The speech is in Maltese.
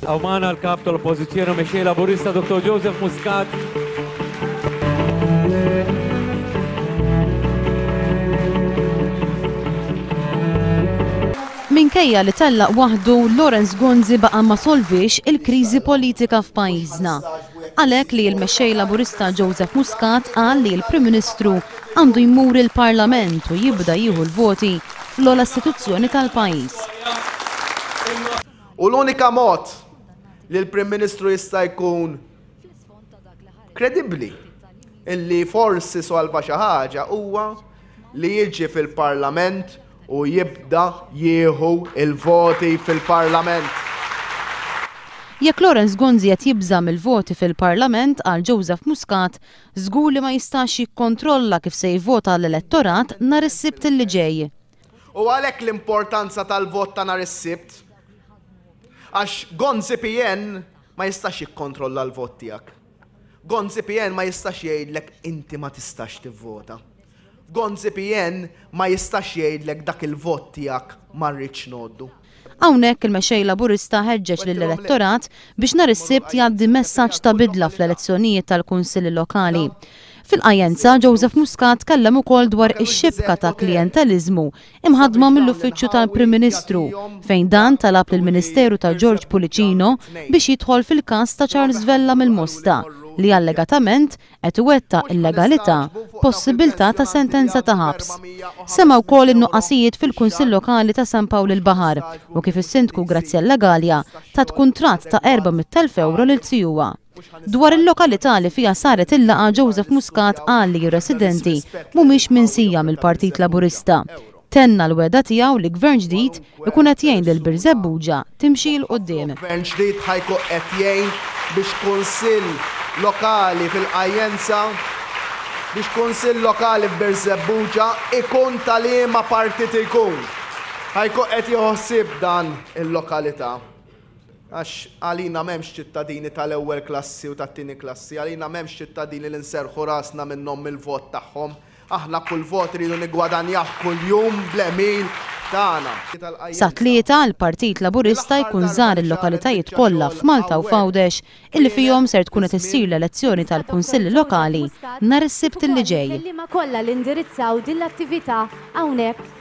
Għaw maħna l-kap tal-oppozizjoni mexej laburista Dr. Joseph Muscat. Minkejja li tellaq waħdu, Lawrence Gonzi baqa' ma solvix il-kriżi politika f'pajjiżna. Għalhekk li l-mexxej laburista Joseph Muscat qal li l-Prim Ministru għandu jmur il-Parlament u jibda jieħu l-voti fl-ogħla istituzzjoni tal-pajjiż. U l-unika mod li l-Prim Ministru jista' jkun kredibbli illi forsi solva xi ħaġa huwa li jiġi fil-Parlament u jibda jieħu il-voti fil-Parlament. Jekk Lawrence Gonzi qed jibżam il-voti fil-Parlament għal Joseph Muscat, żgur li ma jistax jikkontrolla kif se jivvota l-elettorat nhar is-Sibt li ġej. U għalhekk l-importanza tal-vot ta' nhar is-Sibt għax Gonzi PN ma jistax jikkontrolla l-vot tiegħek. Gonzi PN ma jistax jgħidlek inti ma tistax tivvota. Gonzi PN ma jistax jgħidlek dak il-vot tiegħek ma rridx noddu. Hawnhekk il-mexxej laburista ħeġġeġ lill-elettorat biex nhar is-Sibt jgħaddi messaġġ ta' bidla fl-elezzjonijiet tal-Kunsilli Lokali. Fil-qajjenza, Joseph Muscat tkellem ukoll dwar ix-xibka ta' klijenteliżmu imħaddma mill-Uffiċċju tal-Prim Ministru fejn dan talab lill-Ministeru ta' George Pulicino biex jidħol fil-każ ta' Charles Vella mill-Mosta li allegatament qed iwettaq illegalità possibilità ta' sentenza ta' ħabs. Sema wkoll in-nuqqasijiet fil-Kunsill Lokali ta' San Pawl il-Baħar u kif is-Sindku Grazzjella Galja tat kuntratt ta' 400,000 euro lil Sjuwa. Dwar il-lokalità li fija saret il-laqa Joseph Muscat qal li residenti mhumiex minsija mill-Partit Laburista. Tenna l-weda tiegħu li gvern ġdid ikun qed jgħin lil Birzebbuġa timxi l qudiem. Gvern ġdid ħajkun qed jgħin biex kunsill lokali fil-qajjenza biex kunsill lokali f'Birzebbuġa ikun tal-liema partit ikun. Ħajkun qed joħsib dan il-lokalità. Għax għalina m'hemmx ċittadini tal-ewwel klassi u tat-tieni klassi, għalina m'hemmx ċittadini li nserħu rasna minnhom il-vot tagħhom. Aħna kull vot rridu nigwadanjah kuljum bl-emil tagħna. Sa tlieta l-Partit Laburista jkun żar il-lokalitajiet kollha f'Malta u Fgħawdex illi fihom ser tkun qed issir l-elezzjoni tal-Kunsilli Lokali nhar is-Sibt li ġej. Ma kollha l-indirizzaw din l-attività hawnhekk